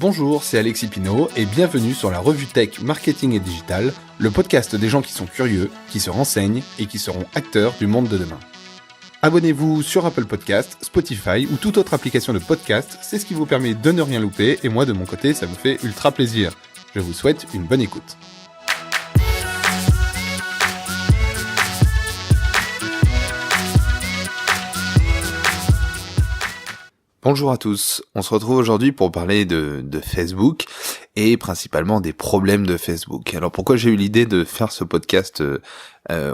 Bonjour, c'est Alexis Pinault et bienvenue sur la revue Tech, Marketing et Digital, le podcast des gens qui sont curieux, qui se renseignent et qui seront acteurs du monde de demain. Abonnez-vous sur Apple Podcasts, Spotify ou toute autre application de podcast, c'est ce qui vous permet de ne rien louper et moi de mon côté ça me fait ultra plaisir. Je vous souhaite une bonne écoute. Bonjour à tous, on se retrouve aujourd'hui pour parler de Facebook et principalement des problèmes de Facebook. Alors pourquoi j'ai eu l'idée de faire ce podcast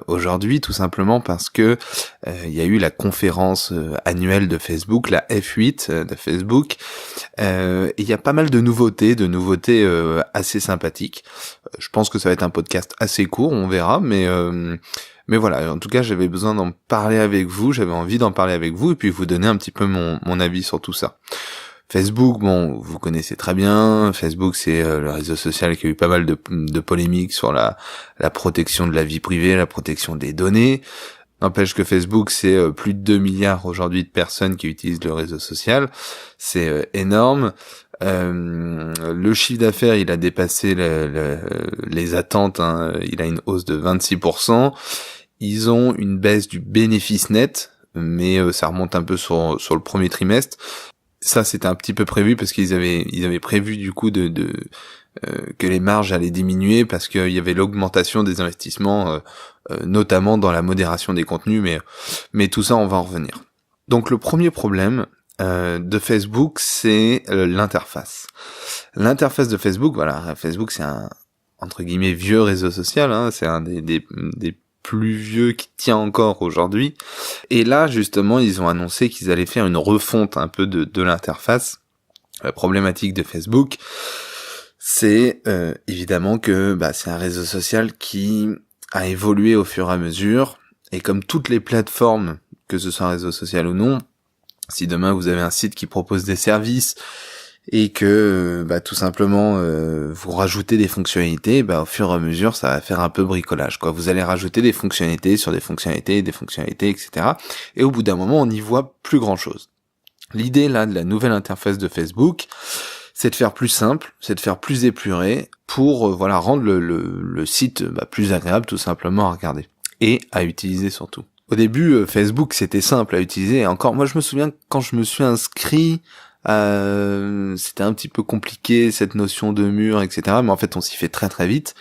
aujourd'hui? Tout simplement parce que il y a eu la conférence annuelle de Facebook, la F8 de Facebook, et il y a pas mal de nouveautés assez sympathiques. Je pense que ça va être un podcast assez court, on verra, mais voilà, en tout cas, j'avais besoin d'en parler avec vous, j'avais envie d'en parler avec vous et puis vous donner un petit peu mon avis sur tout ça. Facebook, bon, vous connaissez très bien. Facebook, c'est le réseau social qui a eu pas mal de polémiques sur la protection de la vie privée, la protection des données. N'empêche que Facebook, c'est plus de 2 milliards aujourd'hui de personnes qui utilisent le réseau social. C'est énorme. Le chiffre d'affaires, il a dépassé les attentes, hein. Il a une hausse de 26%. Ils ont une baisse du bénéfice net, mais ça remonte un peu sur le premier trimestre. Ça, c'était un petit peu prévu parce qu'ils avaient prévu du coup que les marges allaient diminuer parce qu'il y avait l'augmentation des investissements, notamment dans la modération des contenus, mais tout ça, on va en revenir. Donc le premier problème de Facebook, c'est l'interface. L'interface de Facebook, voilà, Facebook c'est un entre guillemets vieux réseau social, hein, c'est un des plus vieux qui tient encore aujourd'hui. Et là, justement, ils ont annoncé qu'ils allaient faire une refonte un peu de l'interface. La problématique de Facebook, c'est évidemment que c'est un réseau social qui a évolué au fur et à mesure. Et comme toutes les plateformes, que ce soit un réseau social ou non, si demain vous avez un site qui propose des services et que tout simplement vous rajoutez des fonctionnalités, au fur et à mesure ça va faire un peu bricolage, quoi. Vous allez rajouter des fonctionnalités sur des fonctionnalités, etc. Et au bout d'un moment on n'y voit plus grand chose. L'idée là de la nouvelle interface de Facebook, c'est de faire plus simple, c'est de faire plus épuré pour rendre le site plus agréable tout simplement à regarder et à utiliser surtout. Au début Facebook c'était simple à utiliser et encore moi je me souviens quand je me suis inscrit, c'était un petit peu compliqué cette notion de mur, etc. Mais en fait on s'y fait très très vite.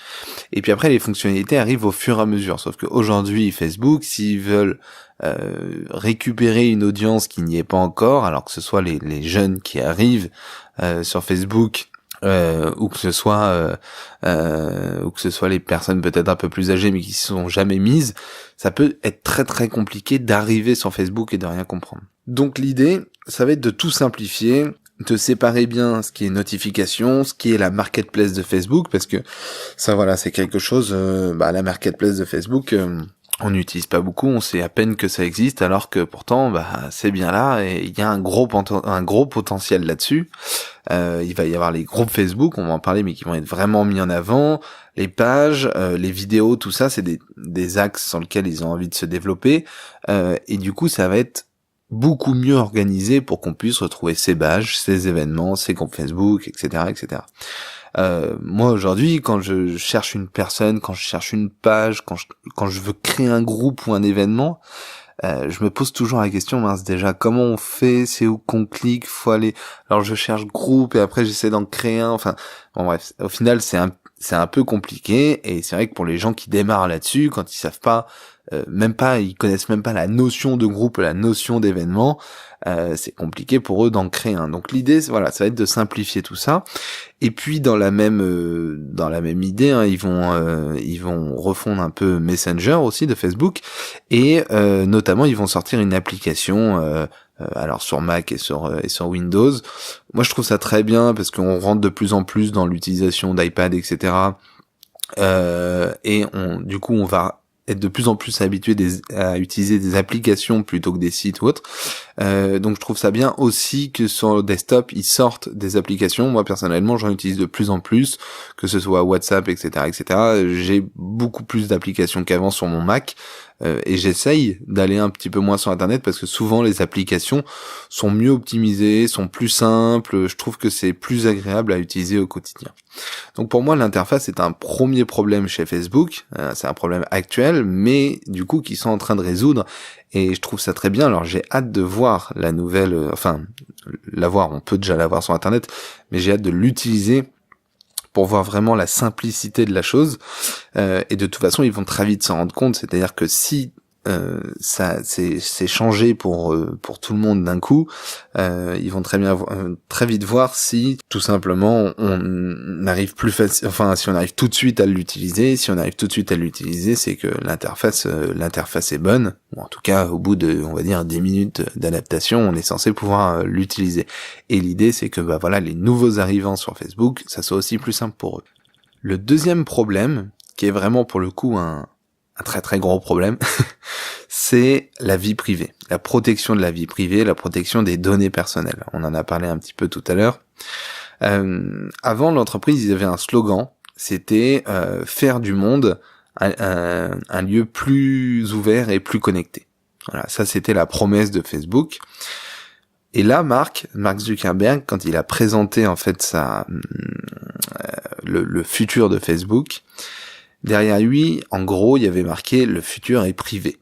Et puis après les fonctionnalités arrivent au fur et à mesure. Sauf qu'aujourd'hui Facebook, s'ils veulent récupérer une audience qui n'y est pas encore, alors que ce soit les jeunes qui arrivent sur Facebook, ou que ce soit les personnes peut-être un peu plus âgées mais qui se sont jamais mises, ça peut être très très compliqué d'arriver sur Facebook et de rien comprendre. Donc l'idée, ça va être de tout simplifier, de séparer bien ce qui est notification, ce qui est la marketplace de Facebook, parce que ça voilà, c'est quelque chose, la marketplace de Facebook, on n'utilise pas beaucoup, on sait à peine que ça existe, alors que pourtant c'est bien là et il y a un gros potentiel là-dessus. Il va y avoir les groupes Facebook, on va en parler, mais qui vont être vraiment mis en avant, les pages, les vidéos, tout ça, c'est des axes sur lesquels ils ont envie de se développer, et du coup ça va être beaucoup mieux organisé pour qu'on puisse retrouver ces pages, ces événements, ces groupes Facebook, etc. Moi aujourd'hui, quand je cherche une personne, quand je cherche une page, quand je veux créer un groupe ou un événement, je me pose toujours la question, déjà, comment on fait, c'est où qu'on clique, faut aller, alors je cherche groupe et après j'essaie d'en créer un, bref, au final c'est un peu compliqué et c'est vrai que pour les gens qui démarrent là-dessus, quand ils savent pas, ils connaissent même pas la notion de groupe, la notion d'événement, c'est compliqué pour eux d'en créer un. Donc l'idée, ça va être de simplifier tout ça. Et puis dans la même idée, hein, ils vont refondre un peu Messenger aussi de Facebook et notamment ils vont sortir une application alors sur Mac et sur Windows. Moi je trouve ça très bien parce qu'on rentre de plus en plus dans l'utilisation d'iPad, etc. Et du coup on va être de plus en plus habitué à utiliser des applications plutôt que des sites ou autres. Donc je trouve ça bien aussi que sur le desktop, ils sortent des applications. Moi personnellement, j'en utilise de plus en plus, que ce soit WhatsApp, etc. J'ai beaucoup plus d'applications qu'avant sur mon Mac. et j'essaye d'aller un petit peu moins sur Internet parce que souvent les applications sont mieux optimisées, sont plus simples, je trouve que c'est plus agréable à utiliser au quotidien. Donc pour moi, l'interface est un premier problème chez Facebook, c'est un problème actuel, mais du coup qu'ils sont en train de résoudre, et je trouve ça très bien. Alors j'ai hâte de voir la nouvelle, la voir, on peut déjà la voir sur Internet, mais j'ai hâte de l'utiliser pour voir vraiment la simplicité de la chose, et de toute façon ils vont très vite s'en rendre compte, c'est-à-dire que si ça c'est changé pour tout le monde d'un coup, ils vont très vite voir si tout simplement on arrive si on arrive tout de suite à l'utiliser. Si on arrive tout de suite à l'utiliser, c'est que l'interface est bonne, ou en tout cas au bout de, on va dire, 10 minutes d'adaptation, on est censé pouvoir l'utiliser. Et l'idée c'est que les nouveaux arrivants sur Facebook, ça soit aussi plus simple pour eux. Le deuxième problème, qui est vraiment pour le coup un très très gros problème, c'est la vie privée, la protection de la vie privée, la protection des données personnelles. On en a parlé un petit peu tout à l'heure. Avant, l'entreprise, ils avaient un slogan, c'était faire du monde un lieu plus ouvert et plus connecté. Voilà, ça c'était la promesse de Facebook. Et là, Mark Zuckerberg, quand il a présenté en fait le futur de Facebook, derrière lui, en gros, il y avait marqué « Le futur est privé ».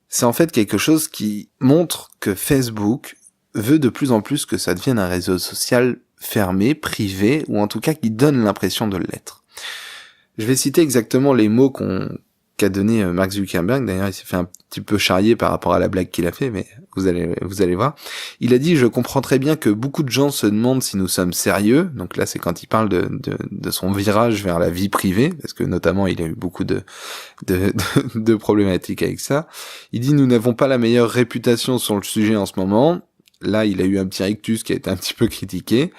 C'est en fait quelque chose qui montre que Facebook veut de plus en plus que ça devienne un réseau social fermé, privé, ou en tout cas qui donne l'impression de l'être. Je vais citer exactement les mots qu'a donné Mark Zuckerberg. D'ailleurs, il s'est fait un petit peu charrier par rapport à la blague qu'il a fait, mais vous allez voir. Il a dit « Je comprends très bien que beaucoup de gens se demandent si nous sommes sérieux ». Donc là, c'est quand il parle de son virage vers la vie privée, parce que notamment, il a eu beaucoup de problématiques avec ça. Il dit « Nous n'avons pas la meilleure réputation sur le sujet en ce moment ». Là, il a eu un petit rictus qui a été un petit peu critiqué.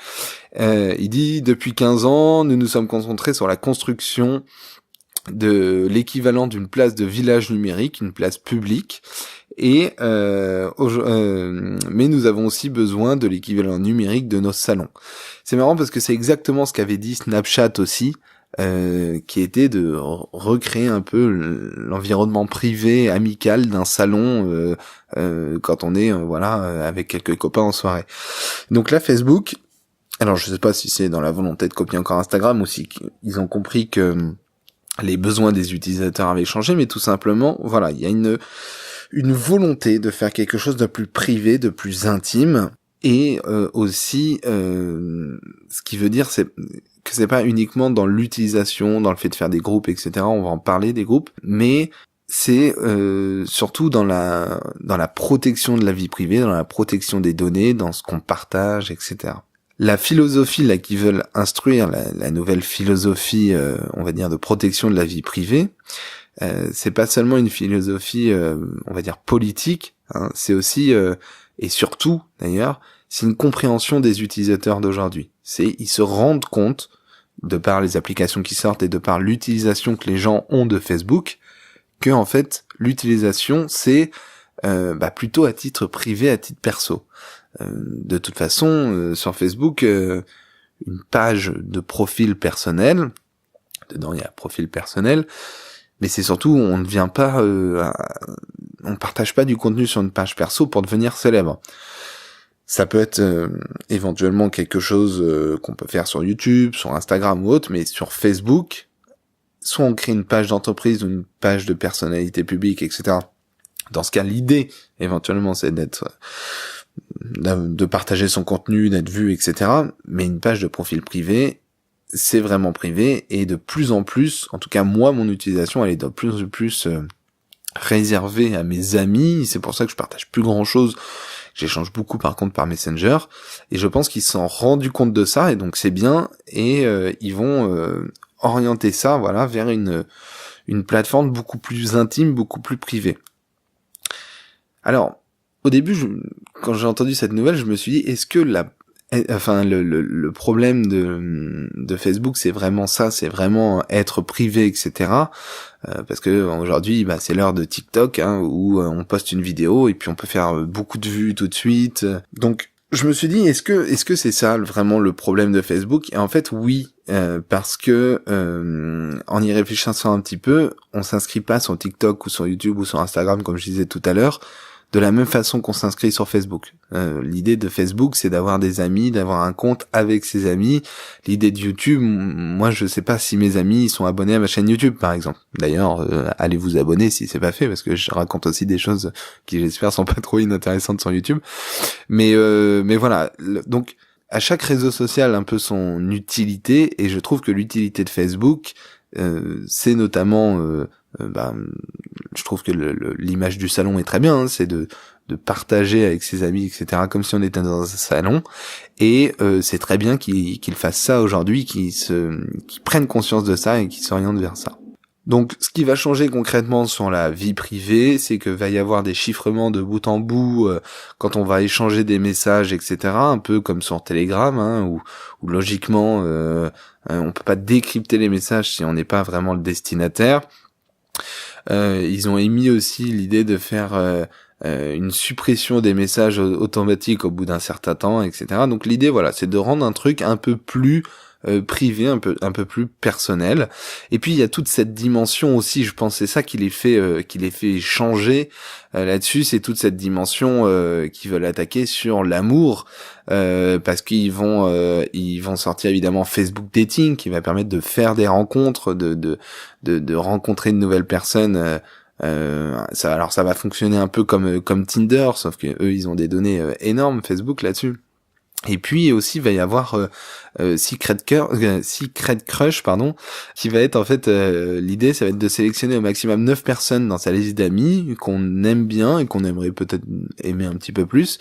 Il dit « Depuis 15 ans, nous nous sommes concentrés sur la construction de l'équivalent d'une place de village numérique, une place publique, mais nous avons aussi besoin de l'équivalent numérique de nos salons. » C'est marrant parce que c'est exactement ce qu'avait dit Snapchat aussi, qui était de recréer un peu l'environnement privé, amical d'un salon quand on est avec quelques copains en soirée. Donc là, Facebook, alors je sais pas si c'est dans la volonté de copier encore Instagram ou si ils ont compris que les besoins des utilisateurs avaient changé, mais tout simplement, il y a une volonté de faire quelque chose de plus privé, de plus intime, et aussi, ce qui veut dire que c'est pas uniquement dans l'utilisation, dans le fait de faire des groupes, etc. On va en parler des groupes, mais c'est surtout dans la protection de la vie privée, dans la protection des données, dans ce qu'on partage, etc. La philosophie là qu'ils veulent instruire, la nouvelle philosophie, on va dire, de protection de la vie privée, c'est pas seulement une philosophie, on va dire, politique, hein, c'est aussi, et surtout d'ailleurs, c'est une compréhension des utilisateurs d'aujourd'hui. Ils se rendent compte, de par les applications qui sortent et de par l'utilisation que les gens ont de Facebook, que en fait l'utilisation c'est plutôt à titre privé, à titre perso. De toute façon, sur Facebook, une page de profil personnel, dedans il y a profil personnel, mais c'est surtout on ne vient pas, on partage pas du contenu sur une page perso pour devenir célèbre. Ça peut être éventuellement quelque chose qu'on peut faire sur YouTube, sur Instagram ou autre, mais sur Facebook, soit on crée une page d'entreprise ou une page de personnalité publique, etc. Dans ce cas, l'idée, éventuellement, c'est de partager son contenu, d'être vu, etc. Mais une page de profil privé, c'est vraiment privé, et de plus en plus, en tout cas moi, mon utilisation, elle est de plus en plus réservée à mes amis. C'est pour ça que je partage plus grand chose. J'échange beaucoup par contre par Messenger, et je pense qu'ils se sont rendus compte de ça, et donc c'est bien, et ils vont orienter ça, vers une plateforme beaucoup plus intime, beaucoup plus privée. Alors, au début, quand j'ai entendu cette nouvelle, je me suis dit, est-ce que le problème de Facebook, c'est vraiment ça, c'est vraiment être privé, etc. Parce que aujourd'hui, c'est l'heure de TikTok, où on poste une vidéo et puis on peut faire beaucoup de vues tout de suite. Donc je me suis dit, est-ce que c'est ça vraiment le problème de Facebook? Et en fait, oui, parce que en y réfléchissant un petit peu, on s'inscrit pas sur TikTok ou sur YouTube ou sur Instagram, comme je disais tout à l'heure, de la même façon qu'on s'inscrit sur Facebook. L'idée de Facebook, c'est d'avoir des amis, d'avoir un compte avec ses amis. L'idée de YouTube, moi, je sais pas si mes amis sont abonnés à ma chaîne YouTube, par exemple. D'ailleurs, allez vous abonner si c'est pas fait, parce que je raconte aussi des choses qui, j'espère, sont pas trop inintéressantes sur YouTube. Mais voilà. Donc, à chaque réseau social, un peu son utilité, et je trouve que l'utilité de Facebook, c'est notamment je trouve que l'image du salon est très bien, hein, c'est de partager avec ses amis, etc., comme si on était dans un salon, et c'est très bien qu'ils fassent ça aujourd'hui, qu'ils prennent conscience de ça et qu'ils s'orientent vers ça. Donc, ce qui va changer concrètement sur la vie privée, c'est que va y avoir des chiffrements de bout en bout quand on va échanger des messages, etc., un peu comme sur Telegram, hein, où logiquement, on peut pas décrypter les messages si on n'est pas vraiment le destinataire. Ils ont émis aussi l'idée de faire une suppression des messages automatiques au bout d'un certain temps, etc. Donc l'idée, voilà, c'est de rendre un truc un peu plus privé, un peu plus personnel. Et puis il y a toute cette dimension aussi, je pense, c'est ça qui les fait changer là-dessus, c'est toute cette dimension qu'ils veulent attaquer sur l'amour, parce qu'ils vont sortir évidemment Facebook Dating, qui va permettre de faire des rencontres, de rencontrer de nouvelles personnes. Ça va fonctionner un peu comme Tinder, sauf que eux ils ont des données énormes, Facebook, là-dessus. Et puis aussi il va y avoir Secret Crush, qui va être en fait l'idée, ça va être de sélectionner au maximum 9 personnes dans sa liste d'amis qu'on aime bien et qu'on aimerait peut-être aimer un petit peu plus.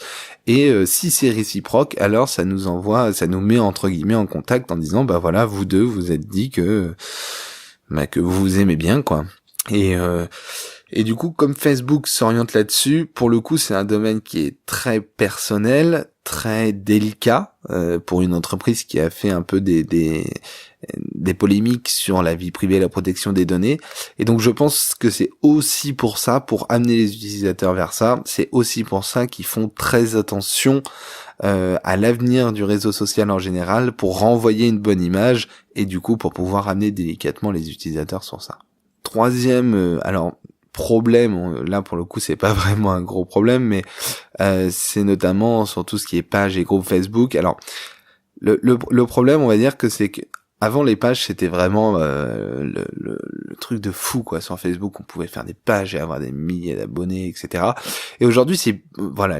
Et si c'est réciproque, alors ça nous met entre guillemets en contact en disant bah voilà, vous deux vous êtes dit que vous vous aimez bien, quoi. Et du coup, comme Facebook s'oriente là-dessus, pour le coup, c'est un domaine qui est très personnel, très délicat, pour une entreprise qui a fait un peu des polémiques sur la vie privée et la protection des données. Et donc, je pense que c'est aussi pour ça, pour amener les utilisateurs vers ça, c'est aussi pour ça qu'ils font très attention à l'avenir du réseau social en général, pour renvoyer une bonne image, et du coup, pour pouvoir amener délicatement les utilisateurs sur ça. Troisième, problème, là pour le coup c'est pas vraiment un gros problème, mais c'est notamment sur tout ce qui est pages et groupes Facebook. Alors le problème, on va dire que c'est que avant les pages c'était vraiment le truc de fou, quoi. Sur Facebook on pouvait faire des pages et avoir des milliers d'abonnés, etc. Et aujourd'hui c'est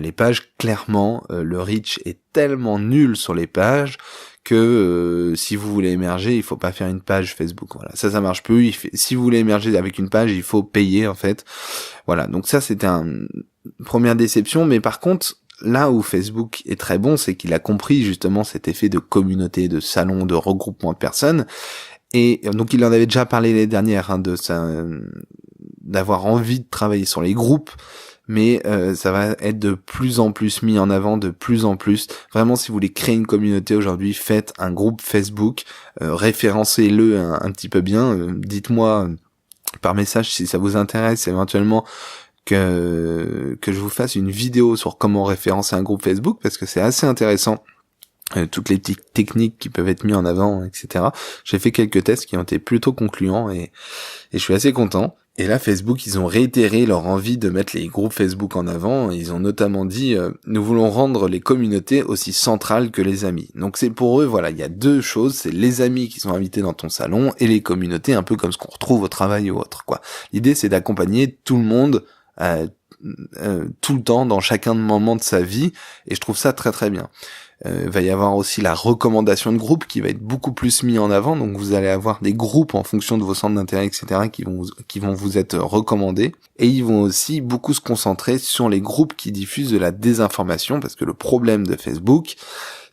les pages, clairement le reach est tellement nul sur les pages que si vous voulez émerger, il faut pas faire une page Facebook. Voilà, ça marche plus. Si vous voulez émerger avec une page, il faut payer, en fait. Voilà, donc ça c'était une première déception. Mais par contre, là où Facebook est très bon, c'est qu'il a compris justement cet effet de communauté, de salon, de regroupement de personnes. Et donc il en avait déjà parlé l'année dernière, d'avoir envie de travailler sur les groupes. Mais ça va être de plus en plus mis en avant, de plus en plus. Vraiment, si vous voulez créer une communauté aujourd'hui, faites un groupe Facebook, référencez-le un petit peu bien. Dites-moi par message si ça vous intéresse, éventuellement que je vous fasse une vidéo sur comment référencer un groupe Facebook, parce que c'est assez intéressant. Toutes les petites techniques qui peuvent être mises en avant, etc. J'ai fait quelques tests qui ont été plutôt concluants et je suis assez content. Et là, Facebook, ils ont réitéré leur envie de mettre les groupes Facebook en avant. Ils ont notamment dit nous voulons rendre les communautés aussi centrales que les amis. Donc c'est pour eux, voilà, il y a deux choses, c'est les amis qui sont invités dans ton salon et les communautés, un peu comme ce qu'on retrouve au travail ou autre, quoi. L'idée, c'est d'accompagner tout le monde tout le temps, dans chacun moment de sa vie, et je trouve ça très très bien. Va y avoir aussi la recommandation de groupe qui va être beaucoup plus mis en avant, donc vous allez avoir des groupes en fonction de vos centres d'intérêt, etc., qui vont vous être recommandés, et ils vont aussi beaucoup se concentrer sur les groupes qui diffusent de la désinformation, parce que le problème de Facebook,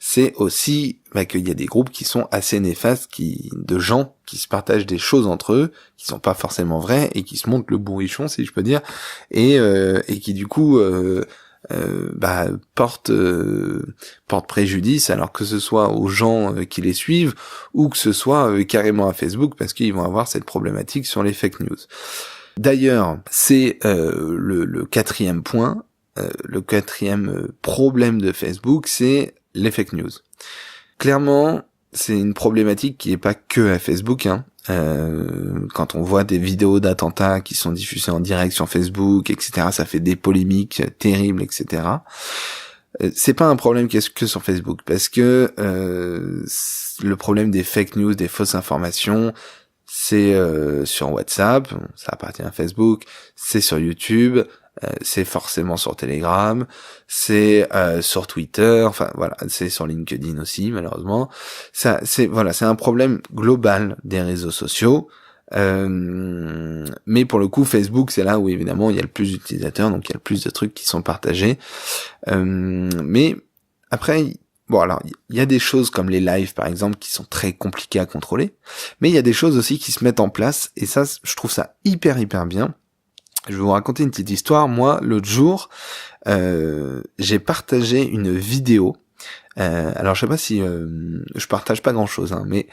c'est aussi qu'il y a des groupes qui sont assez néfastes, de gens qui se partagent des choses entre eux, qui sont pas forcément vraies, et qui se montrent le bourrichon, si je peux dire, et qui du coup porte préjudice, alors que ce soit aux gens qui les suivent ou que ce soit carrément à Facebook, parce qu'ils vont avoir cette problématique sur les fake news. D'ailleurs, c'est le quatrième point. le quatrième problème de Facebook, c'est les fake news. Clairement, c'est une problématique qui est pas que à Facebook, hein. Quand on voit des vidéos d'attentats qui sont diffusées en direct sur Facebook, etc., ça fait des polémiques terribles, etc. C'est pas un problème que sur Facebook, parce que le problème des fake news, des fausses informations, c'est sur WhatsApp, ça appartient à Facebook, c'est sur YouTube, c'est forcément sur Telegram, c'est sur Twitter, enfin voilà, c'est sur LinkedIn aussi malheureusement. Ça, c'est un problème global des réseaux sociaux. Mais pour le coup, Facebook, c'est là où évidemment il y a le plus d'utilisateurs, donc il y a le plus de trucs qui sont partagés. Mais après, bon alors, il y a des choses comme les lives par exemple qui sont très compliquées à contrôler, mais il y a des choses aussi qui se mettent en place, et ça, je trouve ça hyper bien. Je vais vous raconter une petite histoire. Moi, l'autre jour, j'ai partagé une vidéo. Alors, je sais pas si je partage pas grand-chose, hein, mais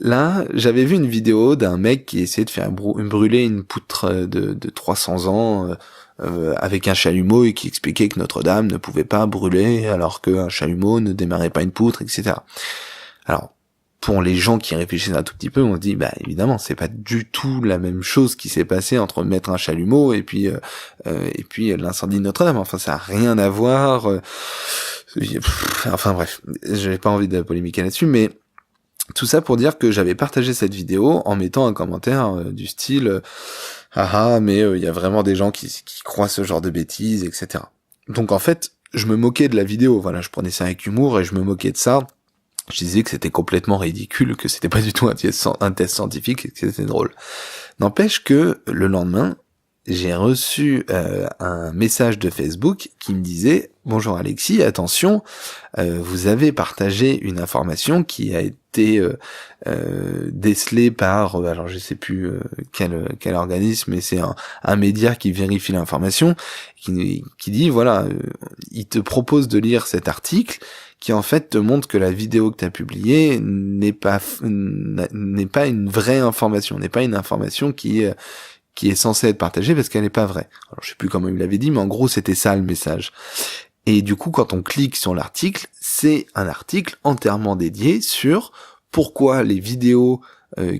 là, j'avais vu une vidéo d'un mec qui essayait de faire brûler une poutre de 300 ans avec un chalumeau, et qui expliquait que Notre-Dame ne pouvait pas brûler alors qu'un chalumeau ne démarrait pas une poutre, etc. Alors, pour les gens qui réfléchissent un tout petit peu, on se dit, bah évidemment, c'est pas du tout la même chose qui s'est passé entre mettre un chalumeau et puis l'incendie de Notre-Dame. Enfin, ça a rien à voir. Enfin bref, j'ai pas envie de polémiquer là-dessus, mais tout ça pour dire que j'avais partagé cette vidéo en mettant un commentaire du style mais il y a vraiment des gens qui croient ce genre de bêtises, etc. Donc en fait, je me moquais de la vidéo. Voilà, je prenais ça avec humour et je me moquais de ça. Je disais que c'était complètement ridicule, que c'était pas du tout un test scientifique, et que c'était drôle. N'empêche que le lendemain, j'ai reçu un message de Facebook qui me disait « Bonjour Alexis, attention, vous avez partagé une information qui a été décelée par, alors je sais plus quel organisme, mais c'est un média qui vérifie l'information, qui dit voilà, il te propose de lire cet article qui en fait te montre que la vidéo que tu as publiée n'est pas une vraie information, n'est pas une information qui est censée être partagée parce qu'elle n'est pas vraie. Alors je sais plus comment il l'avait dit, mais en gros c'était ça le message. Et du coup, quand on clique sur l'article, c'est un article entièrement dédié sur pourquoi les vidéos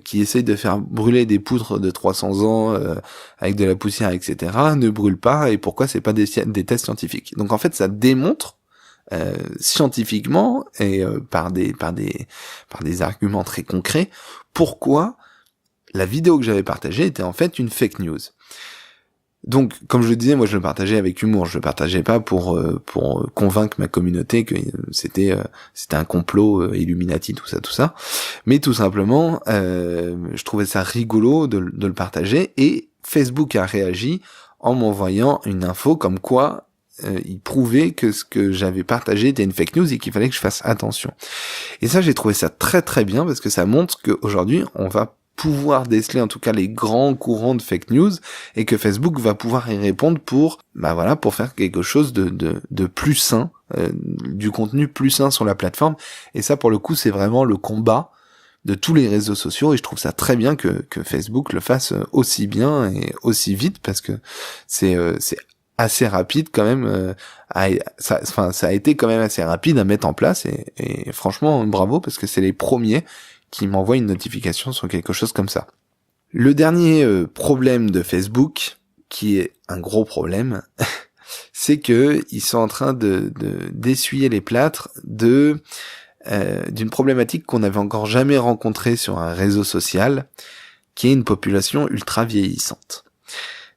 qui essayent de faire brûler des poutres de 300 ans avec de la poussière, etc., ne brûlent pas, et pourquoi c'est pas des tests scientifiques. Donc en fait, ça démontre scientifiquement et par des arguments très concrets pourquoi la vidéo que j'avais partagée était en fait une fake news. Donc, comme je le disais, moi je le partageais avec humour, je le partageais pas pour convaincre ma communauté que c'était un complot Illuminati, tout ça, mais tout simplement, je trouvais ça rigolo de le partager, et Facebook a réagi en m'envoyant une info comme quoi il prouvait que ce que j'avais partagé était une fake news et qu'il fallait que je fasse attention. Et ça, j'ai trouvé ça très très bien, parce que ça montre qu'aujourd'hui, on va pouvoir déceler en tout cas les grands courants de fake news, et que Facebook va pouvoir y répondre pour faire quelque chose de plus sain, du contenu plus sain sur la plateforme. Et ça, pour le coup, c'est vraiment le combat de tous les réseaux sociaux, et je trouve ça très bien que Facebook le fasse aussi bien et aussi vite, parce que c'est assez rapide quand même. Ça a été quand même assez rapide à mettre en place, et franchement bravo, parce que c'est les premiers qui m'envoie une notification sur quelque chose comme ça. Le dernier problème de Facebook, qui est un gros problème, c'est que ils sont en train d'essuyer les plâtres d'une problématique qu'on n'avait encore jamais rencontrée sur un réseau social, qui est une population ultra vieillissante.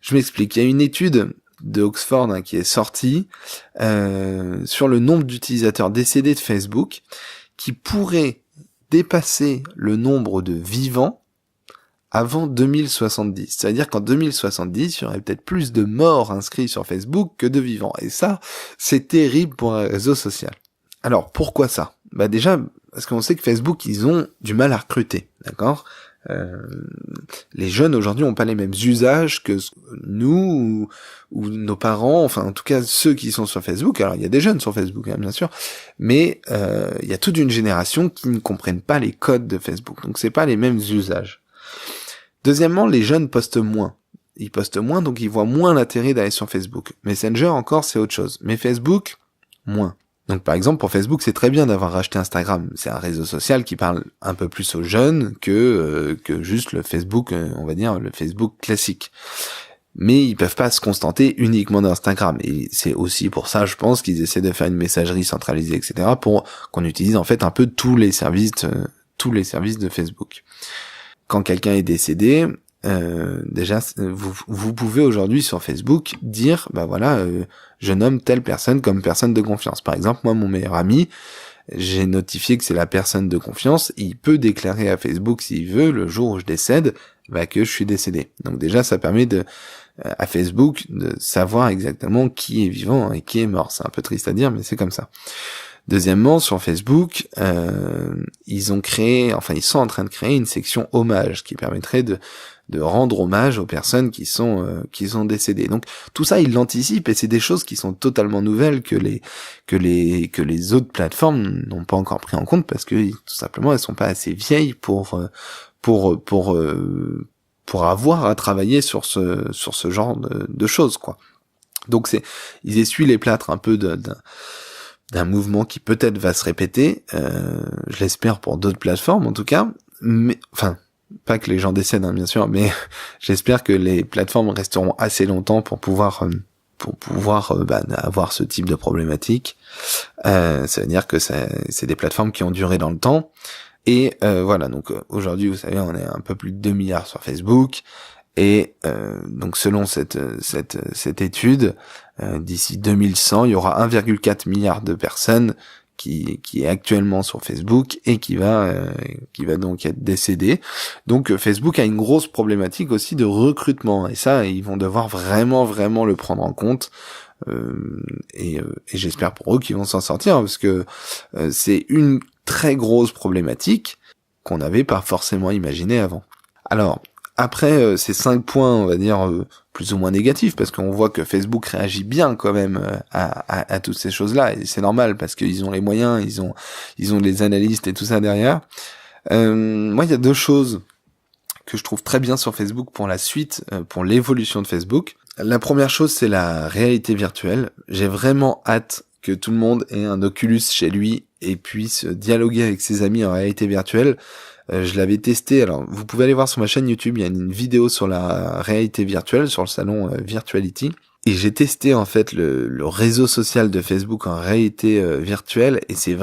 Je m'explique. Il y a une étude de Oxford qui est sortie sur le nombre d'utilisateurs décédés de Facebook, qui pourrait dépasser le nombre de vivants avant 2070. C'est-à-dire qu'en 2070, il y aurait peut-être plus de morts inscrits sur Facebook que de vivants. Et ça, c'est terrible pour un réseau social. Alors, pourquoi ça ? Déjà, parce qu'on sait que Facebook, ils ont du mal à recruter, d'accord ? Les jeunes aujourd'hui n'ont pas les mêmes usages que nous ou nos parents, enfin en tout cas ceux qui sont sur Facebook. Alors il y a des jeunes sur Facebook, hein, bien sûr, mais il y a toute une génération qui ne comprennent pas les codes de Facebook, donc c'est pas les mêmes usages. Deuxièmement, les jeunes postent moins. ils postent moins, donc ils voient moins l'intérêt d'aller sur Facebook. Messenger encore, c'est autre chose. Mais Facebook, moins. Donc par exemple, pour Facebook, c'est très bien d'avoir racheté Instagram. C'est un réseau social qui parle un peu plus aux jeunes que juste le Facebook, on va dire, le Facebook classique. Mais ils peuvent pas se contenter uniquement d'Instagram. Et c'est aussi pour ça, je pense, qu'ils essaient de faire une messagerie centralisée, etc., pour qu'on utilise en fait un peu tous les services de Facebook. Quand quelqu'un est décédé, déjà, vous pouvez aujourd'hui sur Facebook dire, bah voilà, je nomme telle personne comme personne de confiance. Par exemple, moi, mon meilleur ami, j'ai notifié que c'est la personne de confiance. Il peut déclarer à Facebook s'il veut, le jour où je décède, bah que je suis décédé. Donc déjà, ça permet à Facebook de savoir exactement qui est vivant et qui est mort. C'est un peu triste à dire, mais c'est comme ça. Deuxièmement, sur Facebook, ils sont en train de créer une section hommage qui permettrait de rendre hommage aux personnes qui sont décédées. Donc tout ça, ils l'anticipent et c'est des choses qui sont totalement nouvelles que les autres plateformes n'ont pas encore pris en compte parce que tout simplement elles sont pas assez vieilles pour avoir à travailler sur ce genre de choses, quoi. Donc ils essuient les plâtres un peu d'un mouvement qui peut-être va se répéter, je l'espère pour d'autres plateformes en tout cas, mais enfin pas que les gens décèdent bien sûr, mais j'espère que les plateformes resteront assez longtemps pour pouvoir avoir ce type de problématique. Ça veut dire que c'est des plateformes qui ont duré dans le temps. Et voilà, donc aujourd'hui, vous savez, on est un peu plus de 2 milliards sur Facebook. Et donc selon cette étude, d'ici 2100, il y aura 1,4 milliard de personnes qui est actuellement sur Facebook et qui va donc être décédée. Donc Facebook a une grosse problématique aussi de recrutement. Et ça, ils vont devoir vraiment le prendre en compte. Et j'espère pour eux qu'ils vont s'en sortir, parce que c'est une très grosse problématique qu'on n'avait pas forcément imaginé avant. Alors, après ces 5 points, on va dire, plus ou moins négatifs, parce qu'on voit que Facebook réagit bien quand même à toutes ces choses-là, et c'est normal, parce qu'ils ont les moyens, ils ont les analystes et tout ça derrière. Moi, il y a 2 choses que je trouve très bien sur Facebook pour la suite, pour l'évolution de Facebook. La première chose, c'est la réalité virtuelle. J'ai vraiment hâte que tout le monde ait un Oculus chez lui et puisse dialoguer avec ses amis en réalité virtuelle. Je l'avais testé, alors vous pouvez aller voir sur ma chaîne YouTube, il y a une vidéo sur la réalité virtuelle, sur le salon Virtuality. Et j'ai testé en fait le réseau social de Facebook en réalité virtuelle, et c'est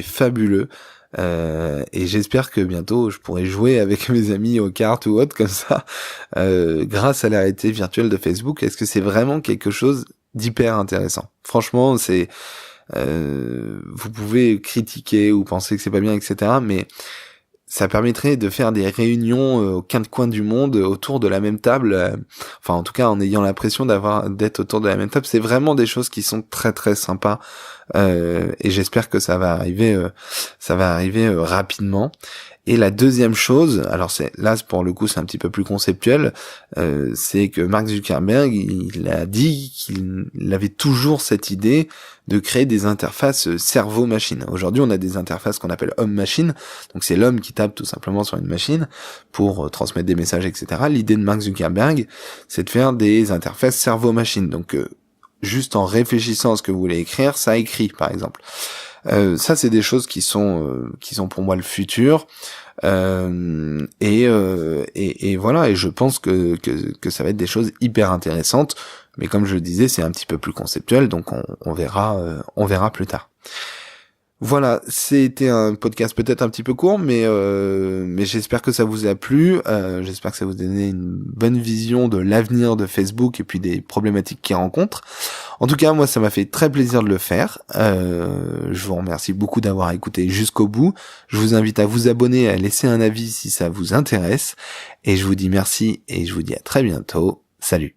fabuleux. Et j'espère que bientôt je pourrai jouer avec mes amis aux cartes ou autre comme ça, grâce à la réalité virtuelle de Facebook. Est-ce que c'est vraiment quelque chose d'hyper intéressant? Franchement, vous pouvez critiquer ou penser que c'est pas bien, etc., mais ça permettrait de faire des réunions aux 4 coins du monde autour de la même table, enfin en tout cas en ayant l'impression d'être autour de la même table. C'est vraiment des choses qui sont très très sympas, et j'espère que ça va arriver rapidement. Et la deuxième chose, alors pour le coup c'est un petit peu plus conceptuel, c'est que Mark Zuckerberg, il a dit qu'il avait toujours cette idée de créer des interfaces cerveau-machine. Aujourd'hui, on a des interfaces qu'on appelle homme-machine, donc c'est l'homme qui tape tout simplement sur une machine pour transmettre des messages, etc. L'idée de Mark Zuckerberg, c'est de faire des interfaces cerveau-machine, donc juste en réfléchissant à ce que vous voulez écrire, ça écrit par exemple. Ça, c'est des choses qui sont pour moi le futur, et voilà. Et je pense que ça va être des choses hyper intéressantes. Mais comme je le disais, c'est un petit peu plus conceptuel, donc on verra plus tard. Voilà, c'était un podcast peut-être un petit peu court, mais j'espère que ça vous a plu. J'espère que ça vous a donné une bonne vision de l'avenir de Facebook et puis des problématiques qu'il rencontre. En tout cas, moi, ça m'a fait très plaisir de le faire. Je vous remercie beaucoup d'avoir écouté jusqu'au bout. Je vous invite à vous abonner, à laisser un avis si ça vous intéresse. Et je vous dis merci et je vous dis à très bientôt. Salut.